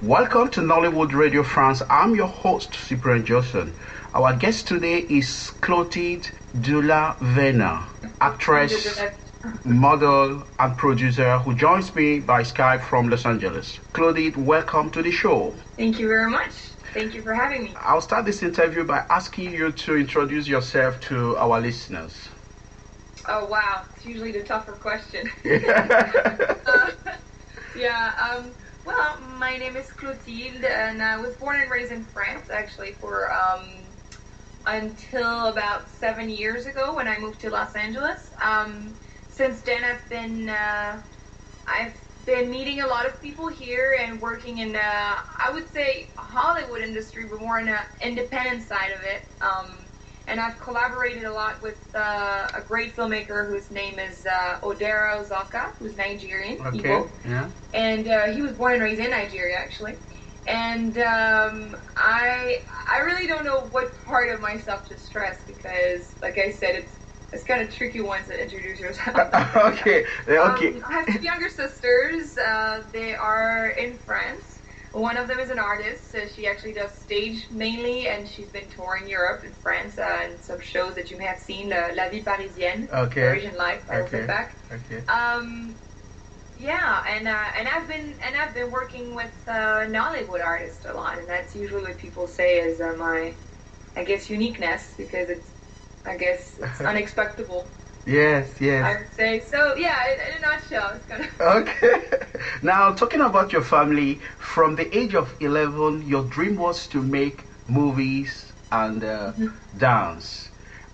Welcome to Nollywood Radio France. I'm your host, Cyprian Johnson. Our guest today is Clotilde Delavennat, actress, model, and producer who joins me by Skype from Los Angeles. Clotilde, welcome to the show. Thank you very much. Thank you for having me. I'll start this interview by asking you to introduce yourself to our listeners. Oh, wow. It's usually the tougher question. Well, my name is Clotilde, and I was born and raised in France, actually, for until about 7 years ago when I moved to Los Angeles. Since then, I've been meeting a lot of people here and working in, I would say, Hollywood industry, but more on the independent side of it. And I've collaborated a lot with a great filmmaker whose name is Odera Ozoka, who's Nigerian. Okay, yeah. And he was born and raised in Nigeria, actually. And I really don't know what part of myself to stress because, like I said, it's kind of tricky once to introduce yourself. Okay. I have two younger sisters. They are in France. One of them is an artist, so she actually does stage mainly, and she's been touring Europe and France and some shows that you may have seen, La Vie Parisienne, Parisian Life, I will get back. Okay. And I've been working with Nollywood artists a lot, and that's usually what people say is my, I guess, uniqueness because it's unexpected. Yes. I would say so. Yeah, in a nutshell, it's kind of. Okay. Now, talking about your family, from the age of 11, your dream was to make movies and dance.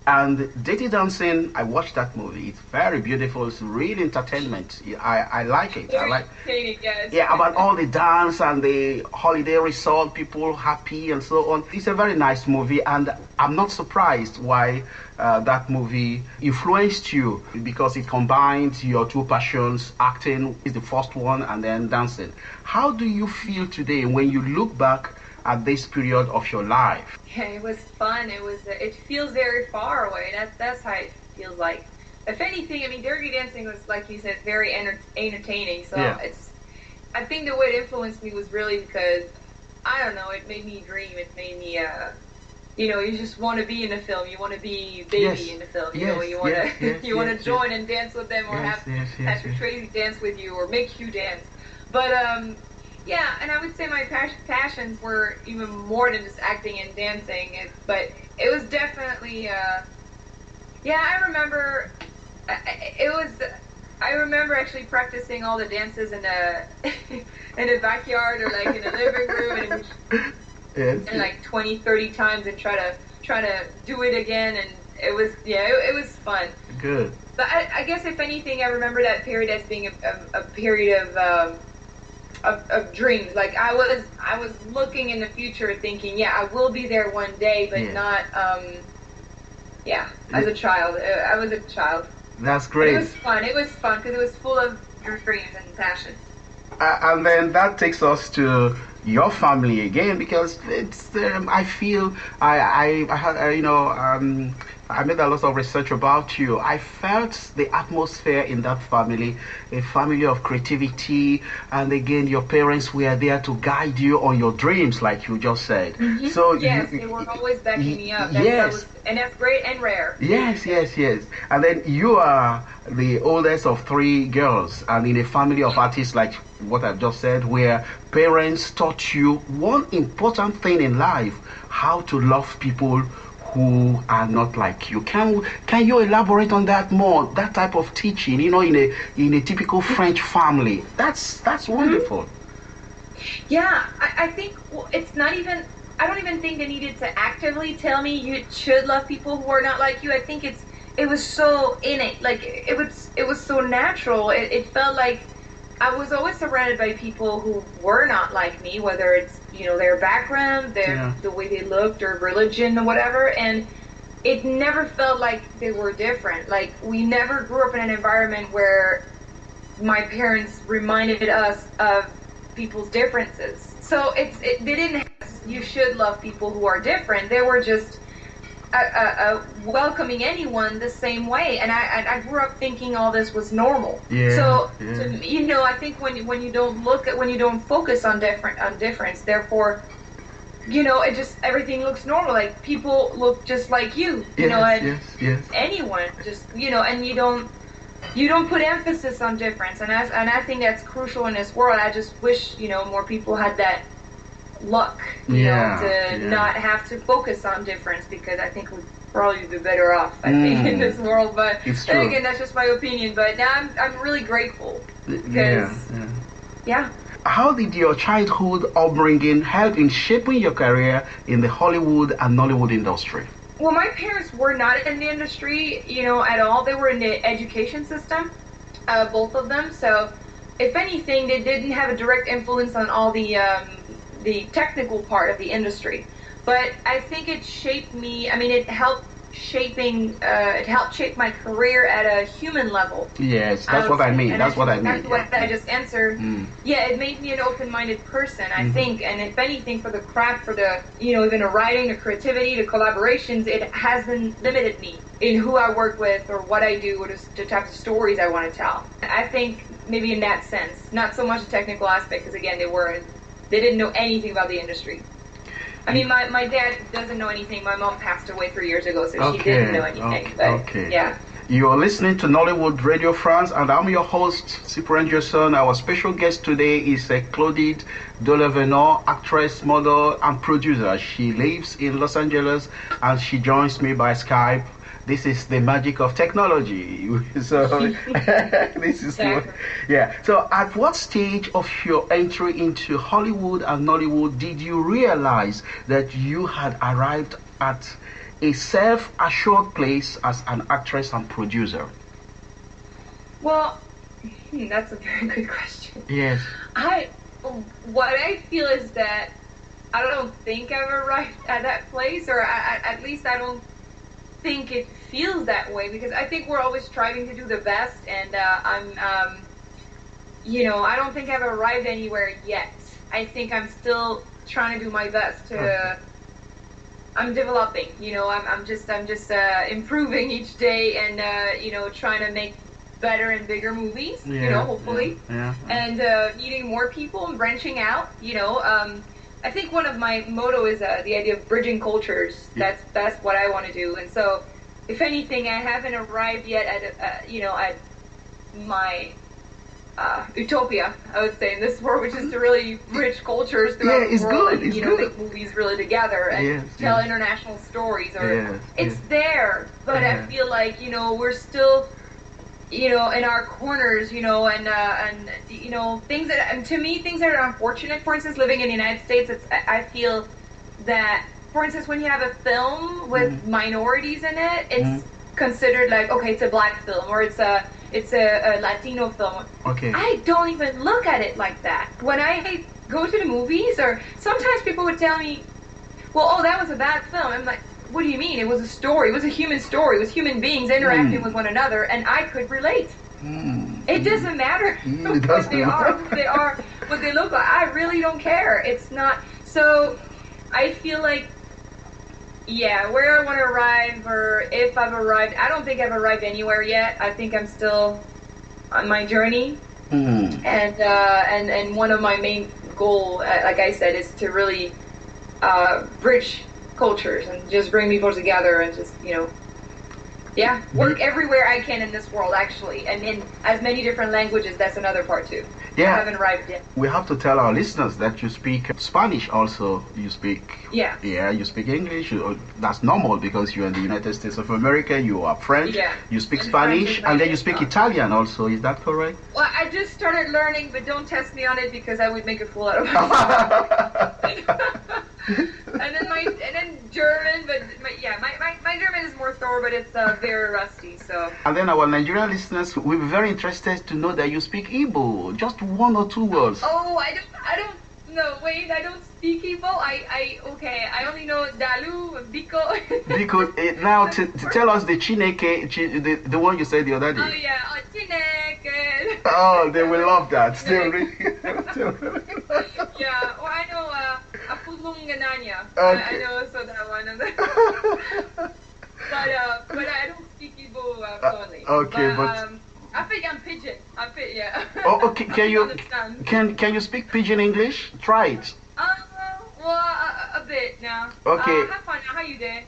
And Dirty Dancing, I watched that movie. It's very beautiful. It's real entertainment. I like it. Very entertaining, yes. Yeah, about all the dance and the holiday resort, people happy and so on. It's a very nice movie, and I'm not surprised why that movie influenced you because it combined your two passions. Acting is the first one, and then dancing. How do you feel today when you look back at this period of your life? Yeah, it was fun. It feels very far away. That's how it feels like. If anything, I mean, Dirty Dancing was, like you said, very entertaining. So yeah. I think the way it influenced me was really because, I don't know, it made me dream. It made me, you just want to be in the film. You want to be baby in the film. You want to join and dance with them or have Patrick Swayze dance with you or make you dance. But yeah, and I would say my passions were even more than just acting and dancing. But it was definitely, I remember. I remember actually practicing all the dances in the backyard or like in the living room, and like 20, 30 times, and try to do it again, and it was fun. Good. But I guess if anything, I remember that period as being a period of dreams. Like I was looking in the future, thinking, I will be there one day, but not. As a child, I was a child. That's great. But it was fun because it was full of dreams and passion. And then that takes us to your family again, because it's I feel I made a lot of research about you. I felt the atmosphere in that family, a family of creativity, and again, your parents were there to guide you on your dreams, like you just said. Mm-hmm. So yes, they were always backing me up. And that's great and rare. Yes. And then you are the oldest of 3 girls, and in a family of artists, like what I've just said, where parents taught you one important thing in life: how to love people who are not like you. Can you elaborate on that more? That type of teaching, in a typical French family. That's wonderful. Yeah, I think it's not even. I don't even think they needed to actively tell me you should love people who are not like you. I think it was so innate. Like it was so natural. It felt like I was always surrounded by people who were not like me, whether it's their background, the way they looked, or religion, or whatever, and it never felt like they were different. Like we never grew up in an environment where my parents reminded us of people's differences. So they didn't have, you should love people who are different. They were just welcoming anyone the same way, and I grew up thinking all this was normal. Yeah, so yeah. I think when you don't when you don't focus on difference, therefore, it just everything looks normal. Like people look just like you, Yes, and yes, yes. anyone just and you don't put emphasis on difference, and I think that's crucial in this world. I just wish more people had that luck, to not have to focus on difference, because I think we'd probably be better off, I think, in this world. But then again, that's just my opinion. But now I'm really grateful because yeah. How did your childhood upbringing help in shaping your career in the Hollywood and Nollywood industry? Well, my parents were not in the industry, at all. They were in the education system, both of them. So, if anything, they didn't have a direct influence on all the technical part of the industry. But I think it shaped me. I mean, it helped shape my career at a human level. Yes, that's what I mean. That's what I mean. That's what I just answered. Yeah, it made me an open-minded person, I think. And if anything, for the craft, for the even the writing, the creativity, the collaborations, it hasn't limited me in who I work with or what I do or the types of stories I want to tell. I think maybe in that sense, not so much the technical aspect, because again, they didn't know anything about the industry. I mean, my dad doesn't know anything. My mom passed away 3 years ago, so she didn't know anything. Yeah. You are listening to Nollywood Radio France, and I'm your host, Cyprien Gerson. Our special guest today is Clotilde Delavennat, actress, model, and producer. She lives in Los Angeles, and she joins me by Skype. This is the magic of technology. So this is So at what stage of your entry into Hollywood and Nollywood did you realize that you had arrived at a self-assured place as an actress and producer? Well, that's a very good question. Yes. What I feel is that I don't think I've arrived at that place, or at least I don't think it feels that way, because I think we're always striving to do the best, and I don't think I've arrived anywhere yet. I think I'm still trying to do my best to. I'm developing, I'm just improving each day, and trying to make better and bigger movies, hopefully, and meeting more people and branching out, I think one of my motto is the idea of bridging cultures. That's what I want to do, and so if anything, I haven't arrived yet at my utopia, I would say, in this world, which is to really bridge cultures throughout the world, and make movies really together and tell international stories. It's there, but I feel like we're still in our corners, and things that, and to me, things that are unfortunate. For instance, living in the United States, I feel that, for instance, when you have a film with minorities in it, it's considered like, okay, it's a black film, or it's a Latino film. Okay. I don't even look at it like that. When I go to the movies, or sometimes people would tell me, well, that was a bad film. I'm like, what do you mean? It was a story. It was a human story. It was human beings interacting with one another, and I could relate. It doesn't matter who they are, what they look like. I really don't care. It's not. So I feel like, where I want to arrive, or if I've arrived, I don't think I've arrived anywhere yet. I think I'm still on my journey. And one of my main goal, like I said, is to really bridge cultures and just bring people together, and just work everywhere I can in this world, actually, and in as many different languages. That's another part too. I haven't arrived yet. We have to tell our listeners that you speak Spanish also. You speak you speak English. That's normal, because you're in the United States of America. You are French. You speak Spanish, and then you speak Italian also. Is that correct? Well, I just started learning, but don't test me on it, because I would make a fool out of myself. and then German, but my German is more thorough, but it's very rusty. So. And then our Nigerian listeners will be very interested to know that you speak Igbo, just 1 or 2 words. Oh, I don't know. Wait, I don't speak Igbo. I only know Dalu, Biko. Biko. Now tell us the Chineke, the one you said the other day. Oh yeah, Chineke. Oh, they will love that. Yeah, well, I know Apulungananya. Okay. I know, so that one. but I don't speak Igbo fluently. Okay, but I think I'm Pidgin. Yeah. oh, okay. Can you Understand. can you speak Pidgin English? Try it. Well, a bit now. Okay. Have fun now. How you doing?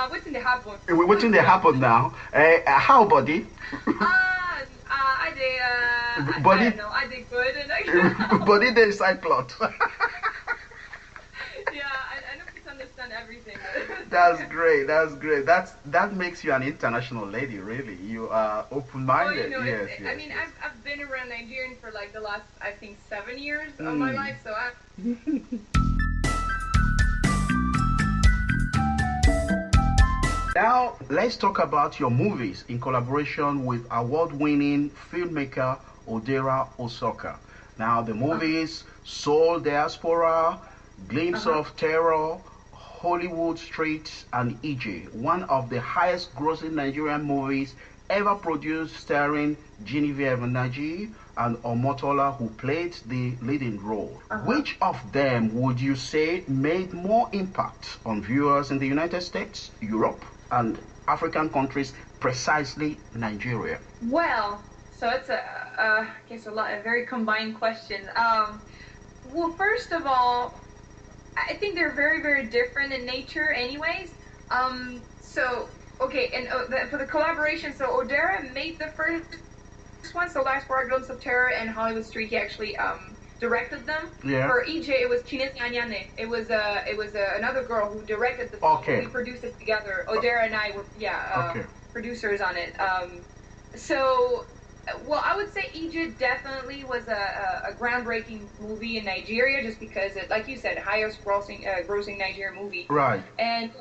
What's in the happen? What's in the happen now? How, buddy? I did. Buddy? I don't know. I did good. And Buddy, there is side plot. yeah, I don't understand everything. That's great. That's great. That makes you an international lady, really. You are open-minded. Well, Yes. I mean, I've been around Nigerian for like the last, I think, 7 years of my life, so I. Now, let's talk about your movies in collaboration with award-winning filmmaker Odera Ozoka. Now, the movies Soul Diaspora, Glimpse of Terror, Hollywood Street, and EJ, one of the highest grossing Nigerian movies ever produced, starring Genevieve Nnaji and Omotola, who played the leading role. Which of them would you say made more impact on viewers in the United States, Europe, and African countries, precisely Nigeria? Well, so it's a very combined question. Well, first of all, I think they're very, very different in nature anyways. So, okay, and for the collaboration, so Odera made the first one, so Diaspora, Glimpse of Terror, and Hollywood Street, he actually directed them. Yeah. For EJ, it was Chines Anyane. It was another girl who directed the film. Okay. We produced it together. Odera and I were, producers on it. Well, I would say Egypt definitely was a groundbreaking movie in Nigeria, just because it, like you said, highest grossing Nigerian movie. Right. And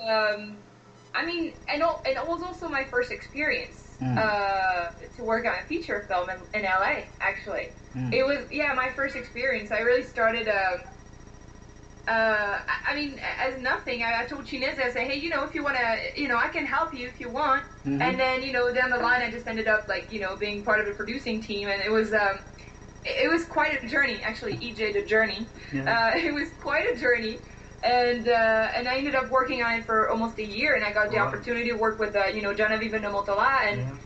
I mean, and it was also my first experience to work on a feature film in LA. Actually, it was my first experience. I really started. I mean, as nothing, I told Chinese, I said, hey, if you want to, I can help you if you want. And then, down the line, I just ended up, being part of the producing team. And it was quite a journey, actually, EJ, the journey. Yeah. It was quite a journey. And I ended up working on it for almost a year. And I got the opportunity to work with, Genevieve and Omotola, and,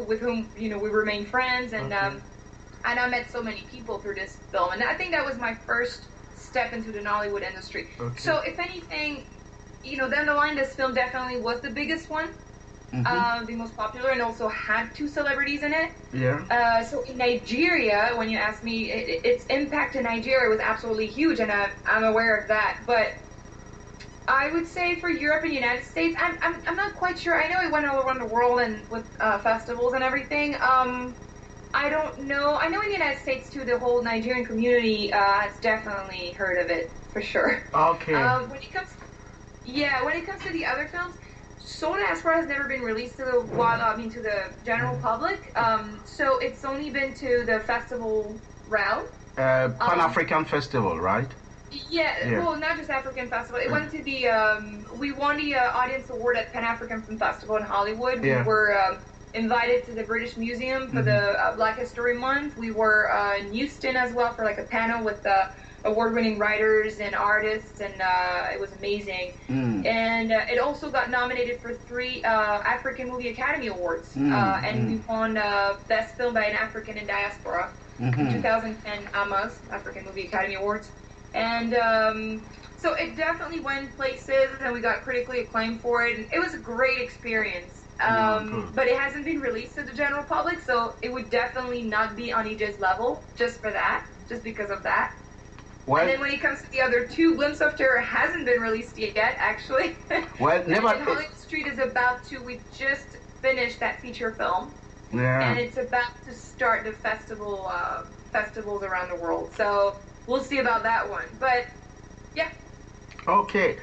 with whom, we remained friends. And, and I met so many people through this film. And I think that was my first step into the Nollywood industry. Okay. So if anything, down the line, this film definitely was the biggest one, the most popular, and also had 2 celebrities in it. Yeah. So in Nigeria, when you ask me, its impact in Nigeria was absolutely huge, and I'm aware of that. But I would say for Europe and United States, I'm not quite sure. I know it went all around the world and with festivals and everything. I don't know. I know in the United States too, the whole Nigerian community has definitely heard of it for sure. Okay. When it comes to the other films, Soul Diaspora has never been released to the general public. So it's only been to the festival route. Pan-African Festival, right? Yeah, well, not just African Festival. It went to the we won the audience award at Pan-African Film Festival in Hollywood. Yeah. We were invited to the British Museum for the Black History Month. We were in Houston as well for a panel with award-winning writers and artists, and it was amazing. And it also got nominated for 3 African Movie Academy Awards, and we won Best Film by an African in Diaspora in 2010 AMAs, African Movie Academy Awards. And so it definitely went places, and we got critically acclaimed for it, and it was a great experience. But it hasn't been released to the general public, so it would definitely not be on EJ's level just because of that. What? And then when it comes to the other 2, Glimpse of Terror hasn't been released yet, actually. Well, never. And Hollywood Street is about to. We just finished that feature film, and it's about to start the festivals around the world. So we'll see about that one. But yeah. Okay.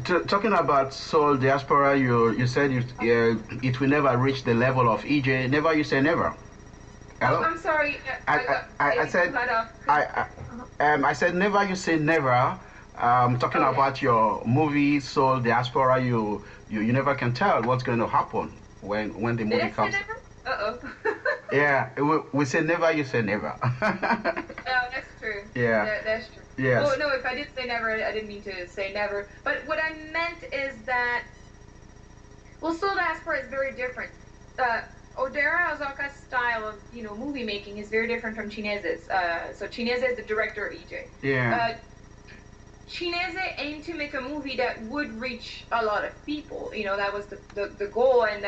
Talking about Soul Diaspora, you said it will never reach the level of EJ. Never, you say never. Hello? Oh, I'm sorry. I said I said never. You say never. Talking about your movie Soul Diaspora, you never can tell what's going to happen when the movie comes. Yeah, we say never. You say never. That's true. Yeah, that's true. Yes. Well, no, if I did say never, I didn't mean to say never. But what I meant is that Well, Soul Diaspora is very different. Odera Ozoka's style of, movie making is very different from Chinese's. So Chinese is the director of EJ. Yeah. Chinese aimed to make a movie that would reach a lot of people. That was the goal, and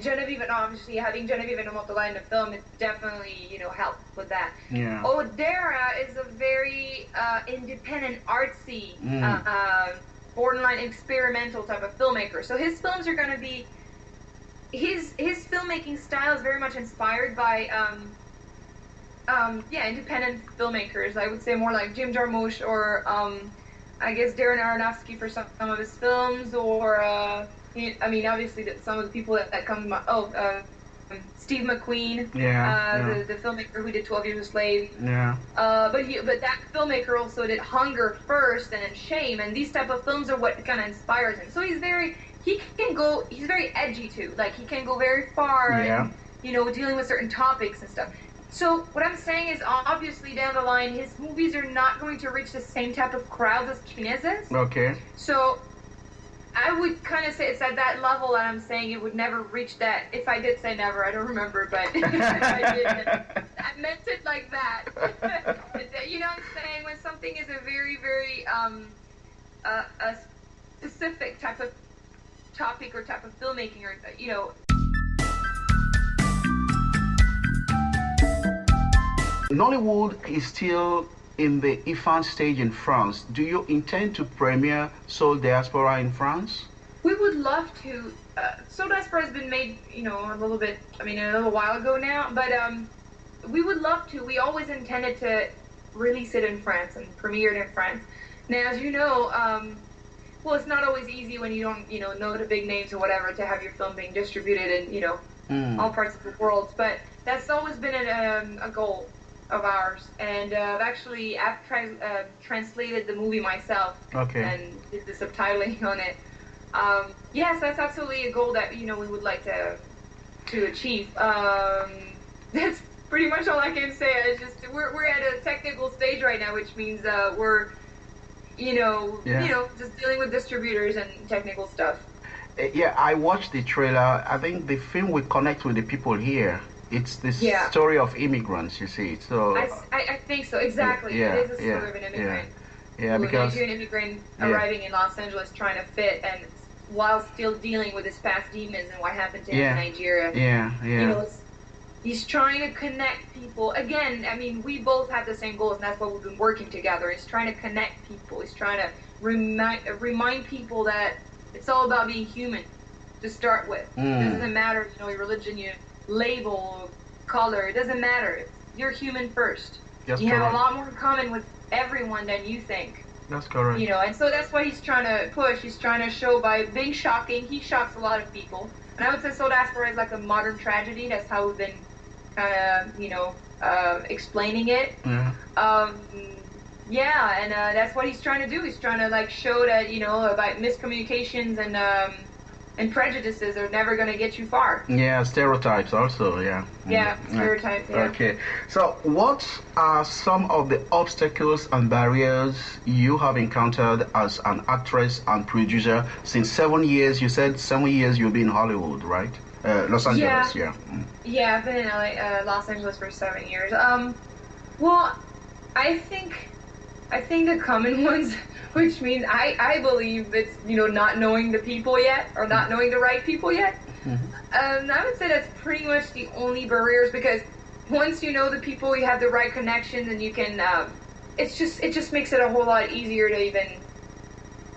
Genevieve, and obviously having Genevieve and Omotola in the film, it definitely, helped with that. Yeah. Odera is a very independent, artsy, borderline experimental type of filmmaker. So his films are going to be, his filmmaking style is very much inspired by, independent filmmakers. I would say more like Jim Jarmusch or, I guess Darren Aronofsky for some of his films, or, obviously some of the people that come to my, Steve McQueen, the filmmaker who did 12 Years a Slave. Yeah. But that filmmaker also did Hunger first, and then Shame, and these type of films are what kind of inspires him. So he's very edgy too. Like, he can go very far, and, dealing with certain topics and stuff. So what I'm saying is, obviously down the line, his movies are not going to reach the same type of crowds as Chinese's. Okay. So I would kind of say it's at that level that I'm saying it would never reach that. If I did say never, I don't remember, but I meant it like that. You know what I'm saying? When something is a very, very a specific type of topic or type of filmmaking, or Nollywood is still in the infant stage in France. Do you intend to premiere Soul Diaspora in France? We would love to. Soul Diaspora has been made, a little while ago now, but we would love to. We always intended to release it in France and premiere it in France. Now, as you know, it's not always easy when you don't, know the big names or whatever, to have your film being distributed in, all parts of the world. But that's always been a goal of ours, and I've translated the movie myself. Okay. And did the subtitling on it. Yes, that's absolutely a goal that we would like to achieve. That's pretty much all I can say. It's just we're at a technical stage right now, which means we're just dealing with distributors and technical stuff. Yeah, I watched the trailer. I think the film will connect with the people here. It's the story of immigrants, you see. So I think so, exactly. It is a story of an immigrant. Yeah, because Nigerian immigrant arriving in Los Angeles, trying to fit, and while still dealing with his past demons and what happened to him in Nigeria. Yeah. He's trying to connect people. Again, we both have the same goals, and that's why we've been working together. He's trying to connect people. He's trying to remind people that it's all about being human to start with. It doesn't matter, your religion, your label, color, it doesn't matter. You're human first. That's you correct. have a lot more in common with everyone than you think. That's correct. And so that's what he's trying to push. He's trying to show by being shocking. He shocks a lot of people. And I would say Soul Diaspora is like a modern tragedy. That's how we've been kind of, explaining it. Yeah. And that's what he's trying to do. He's trying to show that, about miscommunications and prejudices are never going to get you far. Yeah, stereotypes also, yeah. Yeah, stereotypes, yeah. Okay, so what are some of the obstacles and barriers you have encountered as an actress and producer since 7 years? You said 7 years you'll be in Hollywood, right? Los Angeles, yeah. Yeah, I've been in LA, Los Angeles for 7 years. Well, I think the common ones, which means I believe it's, not knowing the people yet, or not knowing the right people yet. I would say that's pretty much the only barriers, because once you know the people, you have the right connections, and you can, it just makes it a whole lot easier to even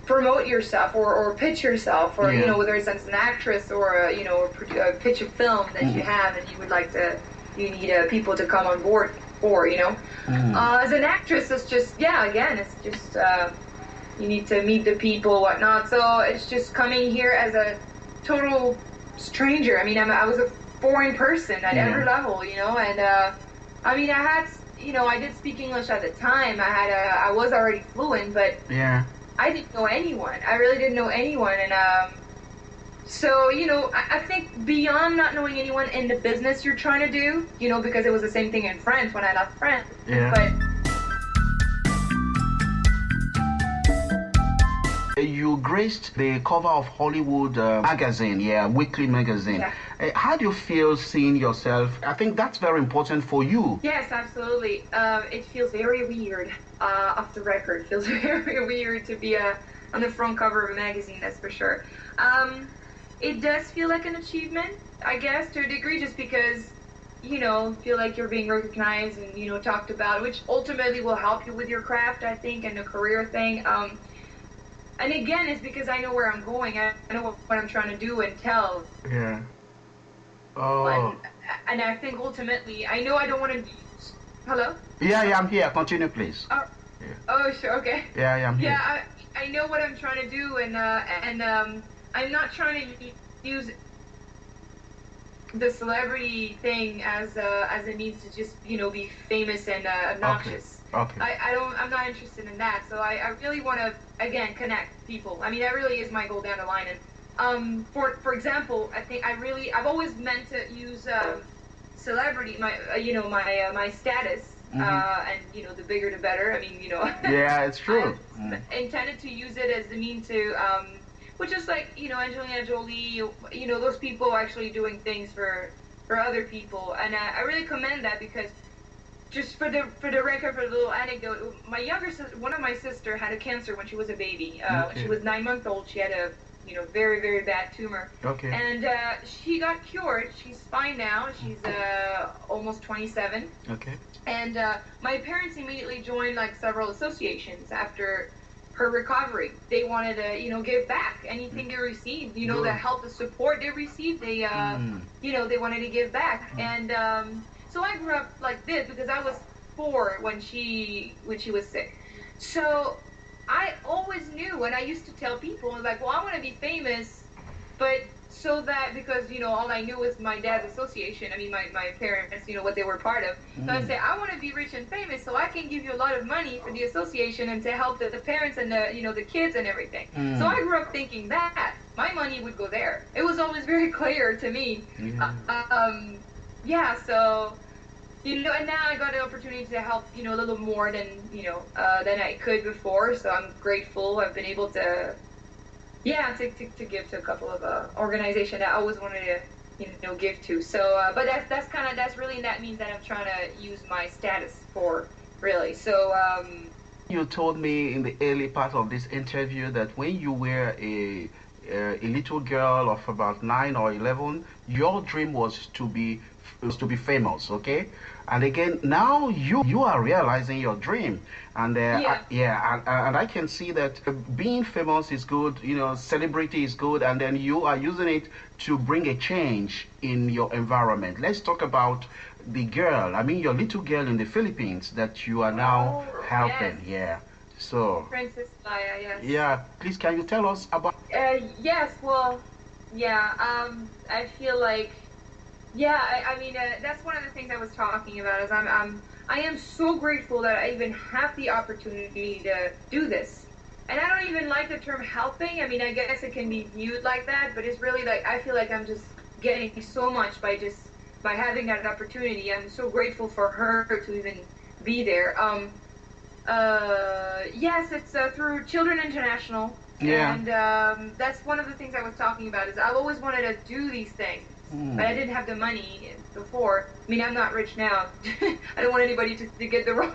promote yourself or pitch yourself, or, whether it's as an actress or, a pitch a film that you have and you would like to, you need people to come on board for, As an actress, it's just, it's just, you need to meet the people, whatnot. So it's just coming here as a total stranger. I was a foreign person at every level, and I had, I did speak English at the time. I was already fluent, but I didn't know anyone. I really didn't know anyone, and so, I think beyond not knowing anyone in the business you're trying to do, because it was the same thing in France when I left France, You graced the cover of Hollywood magazine, weekly magazine. Yeah. How do you feel seeing yourself? I think that's very important for you. Yes, absolutely. It feels very weird. Off the record, it feels very weird to be on the front cover of a magazine. That's for sure. It does feel like an achievement, I guess, to a degree, just because feel like you're being recognized and talked about, which ultimately will help you with your craft, I think, and the career thing. And again, it's because I know where I'm going. I know what I'm trying to do and tell. Yeah. Oh. And I think ultimately, I know I don't want to. Hello? Yeah, I'm here. Continue, please. Oh, sure. Okay. Yeah, I'm here. Yeah, I know what I'm trying to do, and I'm not trying to use the celebrity thing as a means to just be famous and obnoxious. Okay. I'm not interested in that. So I really want to again connect people. I mean, that really is my goal down the line. And for example, I think I've always meant to use celebrity, my status, and the bigger the better. I mean, Yeah, it's true. Intended to use it as the means to which is like Angelina Jolie, those people actually doing things for other people, and I really commend that, because just for the record, for the little anecdote, my younger sister, one of my sister had a cancer when she was a baby. When she was 9 months old, she had a very, very bad tumor. Okay. And she got cured. She's fine now. She's almost 27. Okay. And my parents immediately joined like several associations after her recovery. They wanted to give back anything they received. The help, the support they received. They they wanted to give back. And so I grew up like this because I was 4 when she was sick. So I always knew, and I used to tell people, like, well, I want to be famous, but so that, because all I knew was my dad's association. I mean, my parents, what they were part of. So I say, I want to be rich and famous, so I can give you a lot of money for the association and to help the parents and the kids and everything. So I grew up thinking that my money would go there. It was always very clear to me. So. And now I got an opportunity to help, a little more than I could before. So I'm grateful. I've been able to, to give to a couple of organizations that I always wanted to, give to. So, but that's really, that means that I'm trying to use my status for, really. So, you told me in the early part of this interview that when you were a little girl of about 9 or 11, your dream was to be famous, okay? And again, now you are realizing your dream, and and I can see that being famous is good, celebrity is good, and then you are using it to bring a change in your environment. Let's talk about the girl. I mean, your little girl in the Philippines that you are now helping. Yes. Yeah. So. Princess Maya, yes. Yeah. Please, can you tell us about? Yes. Well, I feel like. I mean, that's one of the things I was talking about. Is I am so grateful that I even have the opportunity to do this. And I don't even like the term helping. I mean, I guess it can be viewed like that, but it's really like I feel like I'm just getting so much by having that opportunity. I'm so grateful for her to even be there. Yes, it's through Children International. Yeah. And that's one of the things I was talking about. Is I've always wanted to do these things. But I didn't have the money before. I mean, I'm not rich now. I don't want anybody to get the wrong.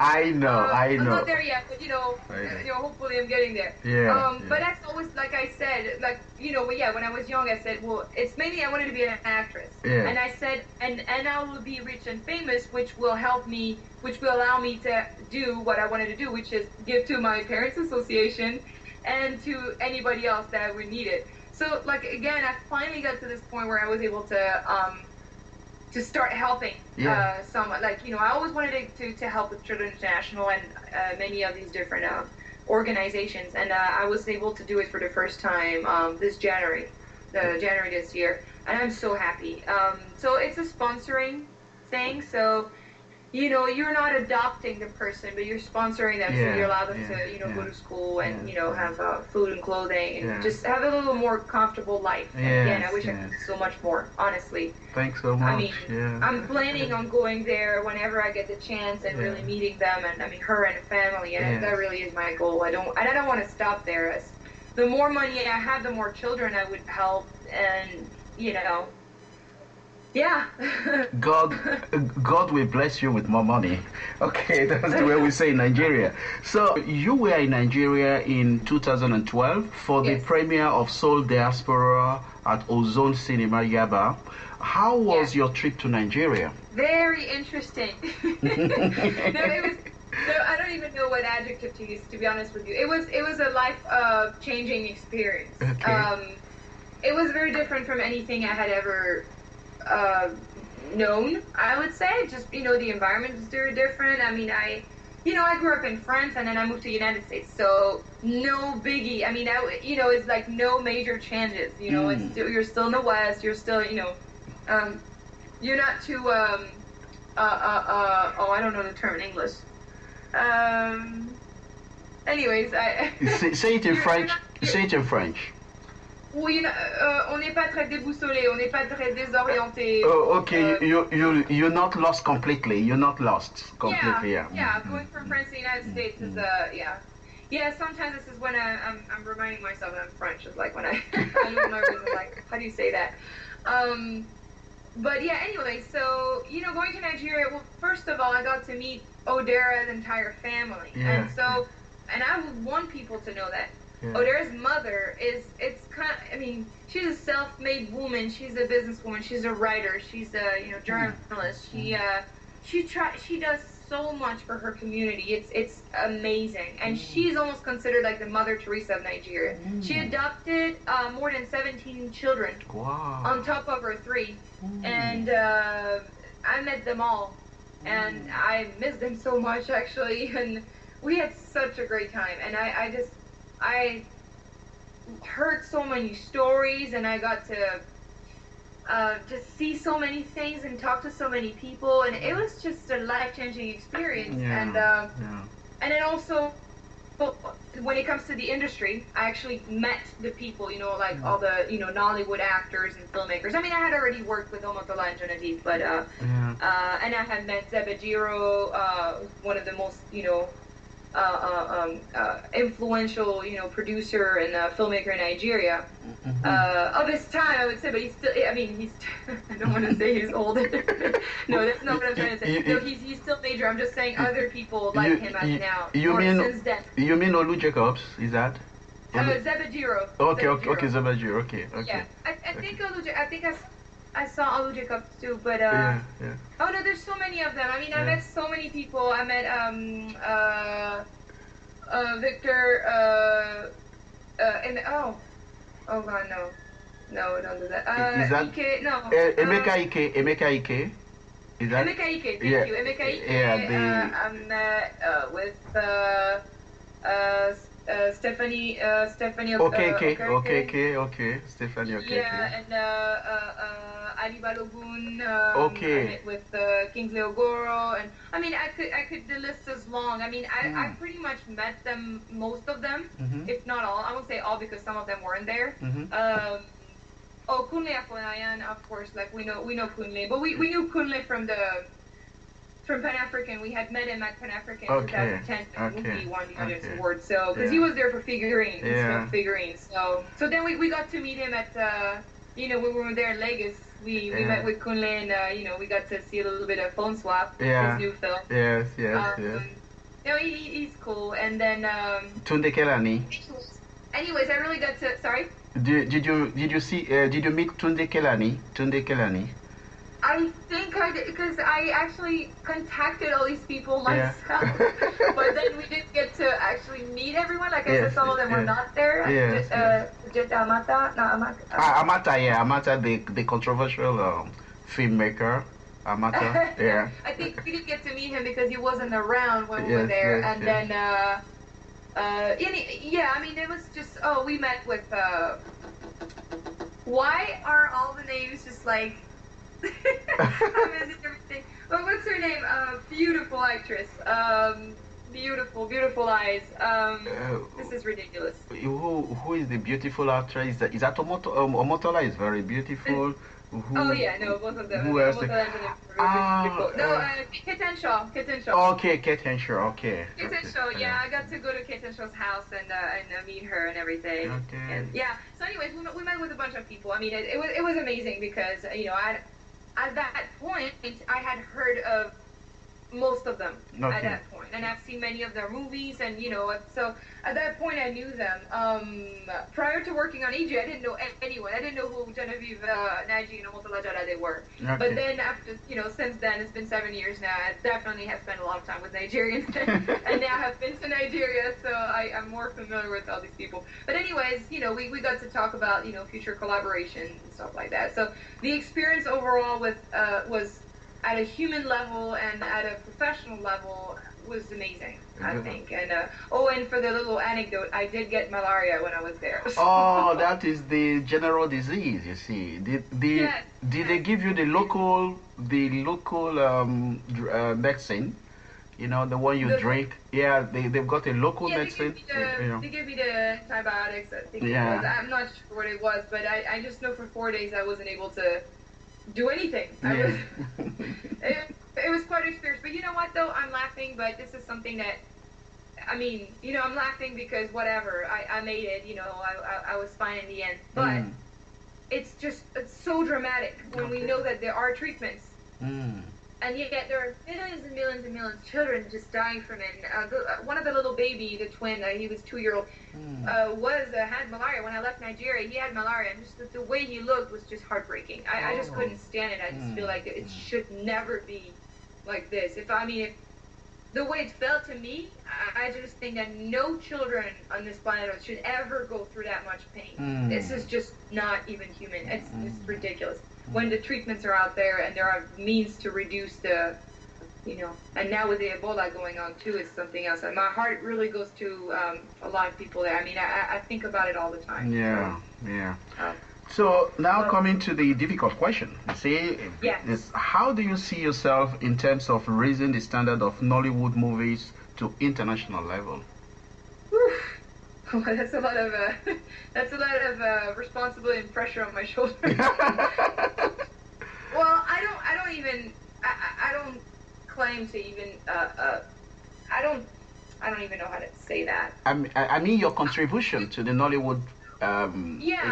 I know. I'm not there yet, but hopefully I'm getting there. But that's always, like I said, like when I was young, I said, well, it's mainly I wanted to be an actress. Yeah. And I said, and I will be rich and famous, which will allow me to do what I wanted to do, which is give to my parents' association and to anybody else that would need it. So, like, again, I finally got to this point where I was able to start helping someone. Like, I always wanted to help with Children International and many of these different organizations. And I was able to do it for the first time this January this year. And I'm so happy. So it's a sponsoring thing. So you're not adopting the person, but you're sponsoring them, so you allow them to, go to school and, have food and clothing and just have a little more comfortable life. And again, I wish I could do so much more, honestly. Thanks so much. I mean, I'm planning on going there whenever I get the chance and really meeting them, and I mean, her and the family, and that really is my goal. I don't want to stop there. The more money I have, the more children I would help, and, yeah. God will bless you with more money. Okay, that's the way we say in Nigeria. So you were in Nigeria in 2012 for the premiere of Soul Diaspora at Ozone Cinema Yaba. How was your trip to Nigeria? Very interesting. I don't even know what adjective to use, to be honest with you. It was a life-changing experience. Okay. It was very different from anything I had ever known, I would say. Just, the environment was very different. I mean, I grew up in France, and then I moved to the United States, so no biggie. I mean, it's like no major changes. It's still, you're still in the West. You're still, you're not too, I don't know the term in English. Anyways, say it in French. Say it in French. Oui, on n'est pas très déboussolé, on n'est pas très désorienté. Oh, okay. You're not lost completely. You're not lost completely. Yeah. Going from France to the United States is Yeah, sometimes this is when I'm reminding myself that I'm French. It's like when I lose my words. I'm like, how do you say that? But yeah, anyway, so going to Nigeria. Well, first of all, I got to meet Odera's entire family, and I would want people to know that. Yeah. Odera's mother she's a self-made woman. She's a businesswoman. She's a writer. She's a journalist. She does so much for her community. It's amazing, and she's almost considered like the Mother Teresa of Nigeria. She adopted more than 17 children. Wow. On top of her 3, and I met them all, and I miss them so much actually, and we had such a great time, and I heard so many stories, and I got to just see so many things and talk to so many people, and it was just a life-changing experience. And then also, when it comes to the industry, I actually met the people, all the Nollywood actors and filmmakers. I mean, I had already worked with Omotola and Genevieve, but and I had met Zebediro, one of the most influential, producer and filmmaker in Nigeria of his time, I would say. But he's still, I don't want to say he's old. No, that's not what I'm trying to say. No, he's still major. I'm just saying other people like him as now. Since then. You mean Olu Jacobs? Is that? Zebediro. Okay, Zebediro. Okay. Yeah, I think I saw Olu Jacobs too, but oh no, there's so many of them. I mean, I met so many people. I met Victor and oh god, no, don't do that. Is that Ike? No. Emeka Ike? Is that? Emeka Ike, thank you. Emeka Ike. I met with Stephanie. Okay. Stephanie. Okay. Yeah, and Ali Balogun. Okay. I met with Kingsley Ogoro, and I mean, I could. The list is long. I mean, I pretty much met them, most of them, if not all. I won't say all because some of them weren't there. Kunle Afonayan, of course. Like we know Kunle, but we knew Kunle from Pan African. We had met him at Pan African in 2010. The movie won the Audience Award. So because he was there for figurines, So then we got to meet him at when we were there in Lagos. We met with Kunle, and we got to see a little bit of Phone Swap, his new film. Yes. He's cool. And then Tunde Kelani. Anyways, I really got to. Sorry. Did you see? Did you meet Tunde Kelani? I think I did, because I actually contacted all these people myself, but then we didn't get to actually meet everyone. Like I said, some of them were not there. Just Amata, Amata, the controversial filmmaker, Amata. Yeah. I think we didn't get to meet him because he wasn't around when we were there, and then I mean, it was just we met with. Why are all the names just like? I'm missing everything. But what's her name? Beautiful actress. Beautiful eyes. This is ridiculous. Who is the beautiful actress? Is that Omotola is very beautiful. Oh yeah, no, both of them. Who else? Beautiful. No, Kate Shaw. Okay, Kate Henshaw. Okay. Kate Shaw. Yeah, I got to go to Kate Shaw's house and meet her and everything. Okay. And yeah. So, anyways, we met with a bunch of people. I mean, it was amazing because at that point I had heard of most of them at that point, and I've seen many of their movies, and so at that point I knew them. Prior to working on EG, I didn't know anyone. I didn't know who Genevieve, Nnaji, and Omotola Jalade were. Okay. But then after, since then, it's been 7 years now. I definitely have spent a lot of time with Nigerians, and now have been to Nigeria, so I'm more familiar with all these people. But anyways, we got to talk about future collaboration and stuff like that. So the experience overall was at a human level and at a professional level was amazing, I think. And and for the little anecdote, I did get malaria when I was there. So. Oh, that is the general disease. You see, did they give you the local medicine? The one you drink. Yeah, they've got a local medicine. They give me the antibiotics. I think it was. I'm not sure what it was, but I just know for 4 days I wasn't able to do anything. It was quite an experience. But you know what, though? I'm laughing, but this is something that, I'm laughing because whatever, I made it, I was fine in the end. But it's so dramatic when we know that there are treatments. And yet there are millions and millions and millions of children just dying from it. One of the little baby, the twin, he was 2-year-old, had malaria. When I left Nigeria, he had malaria, and just the way he looked was just heartbreaking. I just couldn't stand it. I just feel like it should never be like this. If the way it felt to me, I just think that no children on this planet Earth should ever go through that much pain. This is just not even human. It's ridiculous. When the treatments are out there and there are means to reduce the, and now with the Ebola going on too, it's something else. And my heart really goes to a lot of people there. I mean, I think about it all the time. Yeah. So now coming to the difficult question. See, how do you see yourself in terms of raising the standard of Nollywood movies to international level? Well, that's a lot of responsibility and pressure on my shoulders. Well, I don't claim to even I don't even know how to say that. I mean your contribution to the Nollywood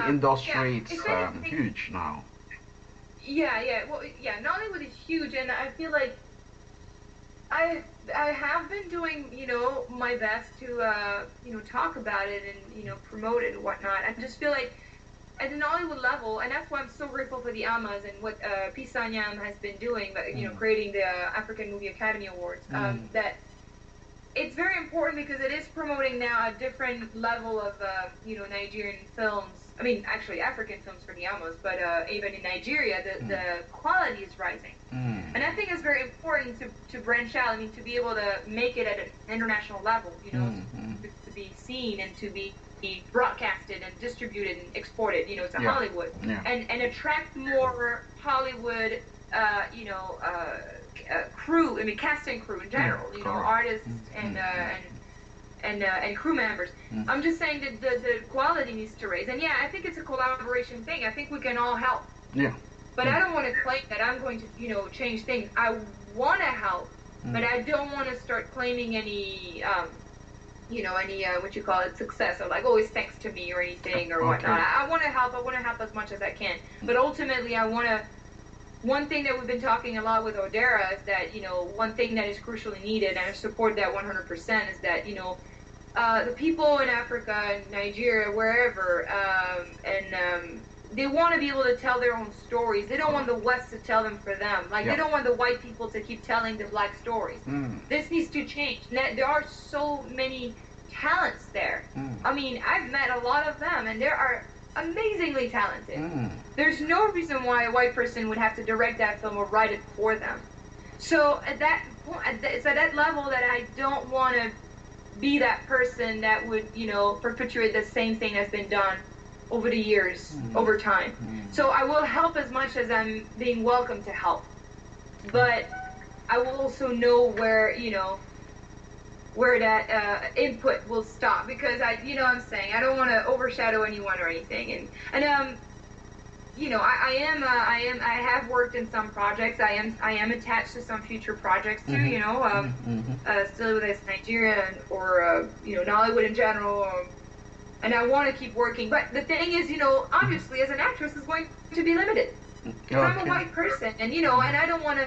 industry, it's huge now. Nollywood is huge, and I feel like I have been doing, my best to, talk about it and, promote it and whatnot. I just feel like at the Nollywood level, and that's why I'm so grateful for the AMAs and what Pisanyam has been doing, creating the African Movie Academy Awards, that it's very important because it is promoting now a different level of, Nigerian films. I mean, actually African films for the AMAs, but even in Nigeria, the quality is rising. And I think it's very important to branch out. I mean, to be able to make it at an international level, to be seen and to be broadcasted and distributed and exported, to Hollywood, and attract more Hollywood, crew. I mean, casting crew in general, artists and crew members. I'm just saying that the quality needs to raise. And I think it's a collaboration thing. I think we can all help. But I don't want to claim that I'm going to, change things. I want to help, but I don't want to start claiming any, success or like, it's thanks to me or anything or whatnot. I want to help. I want to help as much as I can. But ultimately, one thing that we've been talking a lot with Odera is that, one thing that is crucially needed, and I support that 100%, is that, the people in Africa and Nigeria, wherever, they want to be able to tell their own stories. They don't want the West to tell them for them. Like, they don't want the white people to keep telling the black stories. This needs to change. There are so many talents there. I mean, I've met a lot of them, and they are amazingly talented. There's no reason why a white person would have to direct that film or write it for them. So at that point, it's at that level that I don't want to be that person that would, perpetuate the same thing that's been done over the years, over time. So I will help as much as I'm being welcome to help, but I will also know where, where that input will stop, because I don't want to overshadow anyone or anything, and I have worked in some projects. I am attached to some future projects too. Still with this Nigeria or Nollywood in general. And I want to keep working, but the thing is, obviously, as an actress, is going to be limited. Because I'm a white person, and and I don't want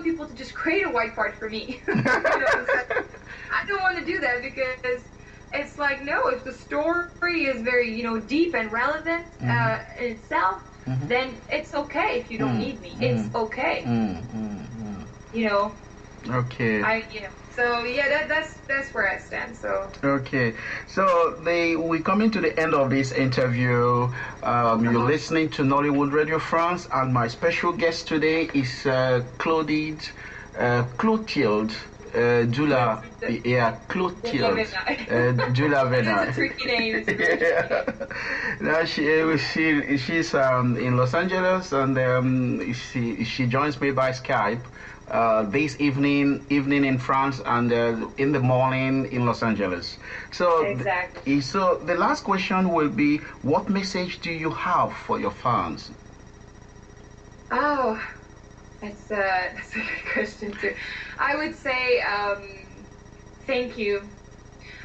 people to just create a white part for me. I don't want to do that, because it's like, no, if the story is very deep and relevant in itself, then it's okay if you don't need me. It's okay. Okay. So yeah, that's where I stand. So okay, so we're coming to the end of this interview. You're listening to Nollywood Radio France, and my special guest today is Clotilde Delavennat. Delavennat. It's a tricky name. Now she's in Los Angeles, and she joins me by Skype. This evening in France, and in the morning in Los Angeles. So exactly. So the last question will be, what message do you have for your fans? Oh, that's a good question too. I would say thank you.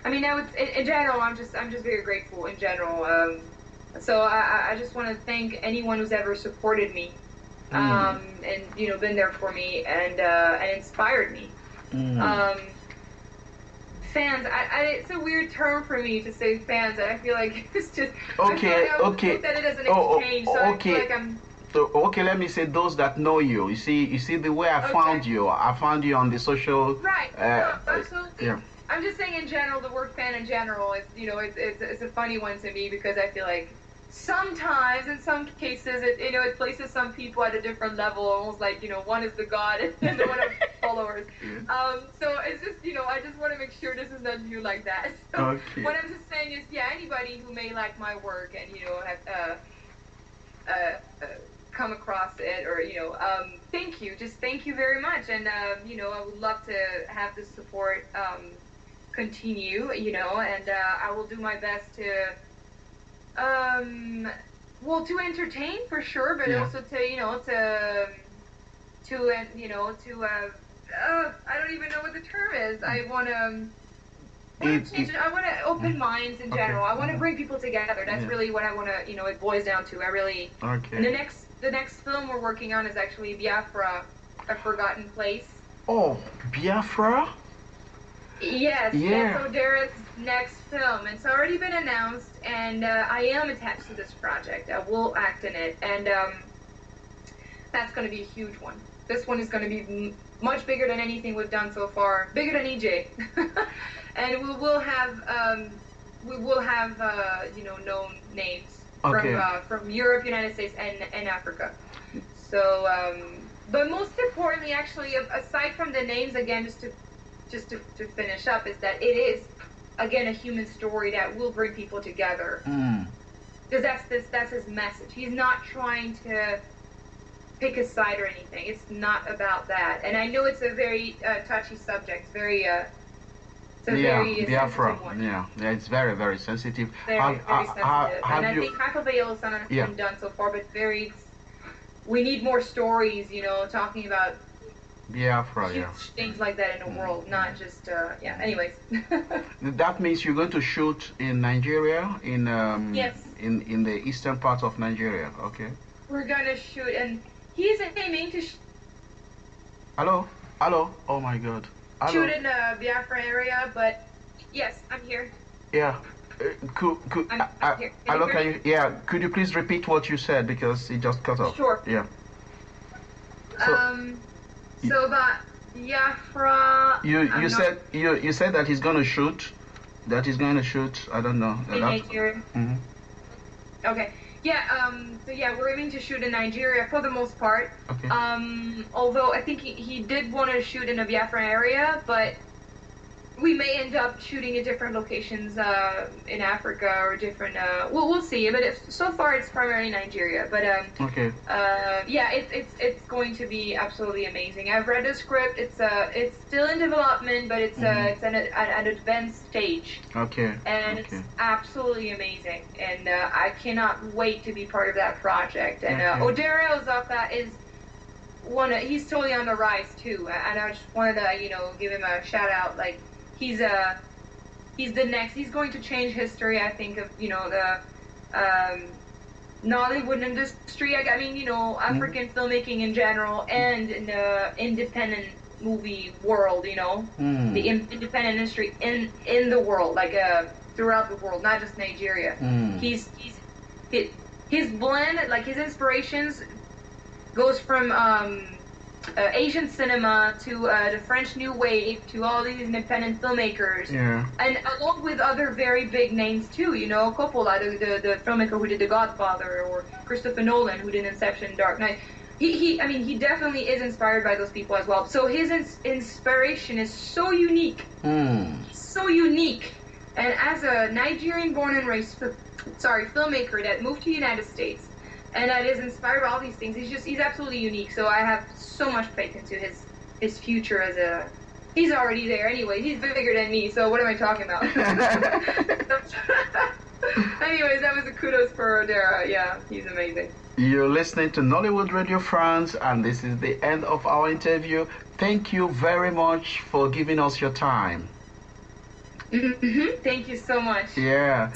I mean, in general, I'm just very grateful in general. So I just want to thank anyone who's ever supported me. And been there for me and inspired me. Fans, it's a weird term for me to say fans. I feel like it's just okay. I looked at it as an exchange, so I feel like I'm. So, okay, let me say those that know you. You see the way I found you. I found you on the social. Right. No, absolutely. Yeah. I'm just saying in general, the word fan in general, it's a funny one to me, because I feel like sometimes, in some cases, it places some people at a different level, almost like, one is the god and the one of followers. So it's just, I just want to make sure this is not viewed like that. So okay. What I'm just saying is, anybody who may like my work and, have come across it, or, thank you. Just thank you very much. And, I would love to have the support continue, and I will do my best to to entertain for sure, but also to I don't even know what the term is. I want to I want to open minds in general. I want to bring people together. That's really what I want to. It boils down to. I really. Okay. And the next film we're working on is actually Biafra, A Forgotten Place. Oh, Biafra. Yes, that's Odera's next film. It's already been announced, and I am attached to this project. I will act in it, and that's going to be a huge one. This one is going to be much bigger than anything we've done so far, bigger than EJ, and we will have known names from Europe, United States, and Africa. So, but most importantly, actually, aside from the names, again, just to finish up, is that it is, again, a human story that will bring people together. Because that's his message. He's not trying to pick a side or anything. It's not about that. And I know it's a very touchy subject. Very very Biafra. one. Yeah, it's very, very sensitive. Very sensitive. And I think half of it has been done so far, but we need more stories, talking about Biafra, things like that in the world, not just anyways. That means you're going to shoot in Nigeria, in the eastern part of Nigeria. Okay. We're gonna shoot, and he's aiming to Hello. Oh my God. Hello. Shoot in the Biafra area, but yes, I'm here. Yeah. I'm here. Hello. Could you please repeat what you said, because it just cut off? Sure. Yeah. So about Biafra. You said that he's gonna shoot. I don't know. In Nigeria. Mm-hmm. Okay. Yeah. So we're aiming to shoot in Nigeria for the most part. Okay. Although I think he did want to shoot in the Biafra area, but we may end up shooting at different locations in Africa or different. We'll see. But so far it's primarily Nigeria. But okay. Yeah, it's going to be absolutely amazing. I've read the script. It's still in development, but it's an advanced stage. Okay. And it's absolutely amazing. And I cannot wait to be part of that project. And Odera Ozoka is he's totally on the rise too. And I just wanted to give him a shout out. Like, he's the next. He's going to change history, I think, of the Nollywood industry. I mean, African filmmaking in general, and in the independent movie world. The independent industry in the world, like throughout the world, not just Nigeria. His blend, like his inspirations, goes from Asian cinema to the French New Wave to all these independent filmmakers, and along with other very big names too. Coppola, the filmmaker who did The Godfather, or Christopher Nolan, who did Inception, Dark Knight. He definitely is inspired by those people as well. So his inspiration is so unique, so unique. And as a Nigerian born and raised, filmmaker that moved to the United States, and that is inspired by all these things. He's absolutely unique. So I have so much faith into his future he's already there anyway. He's bigger than me, so what am I talking about? Anyways, that was a kudos for Odera. Yeah, he's amazing. You're listening to Nollywood Radio France, and this is the end of our interview. Thank you very much for giving us your time. Thank you so much. Yeah.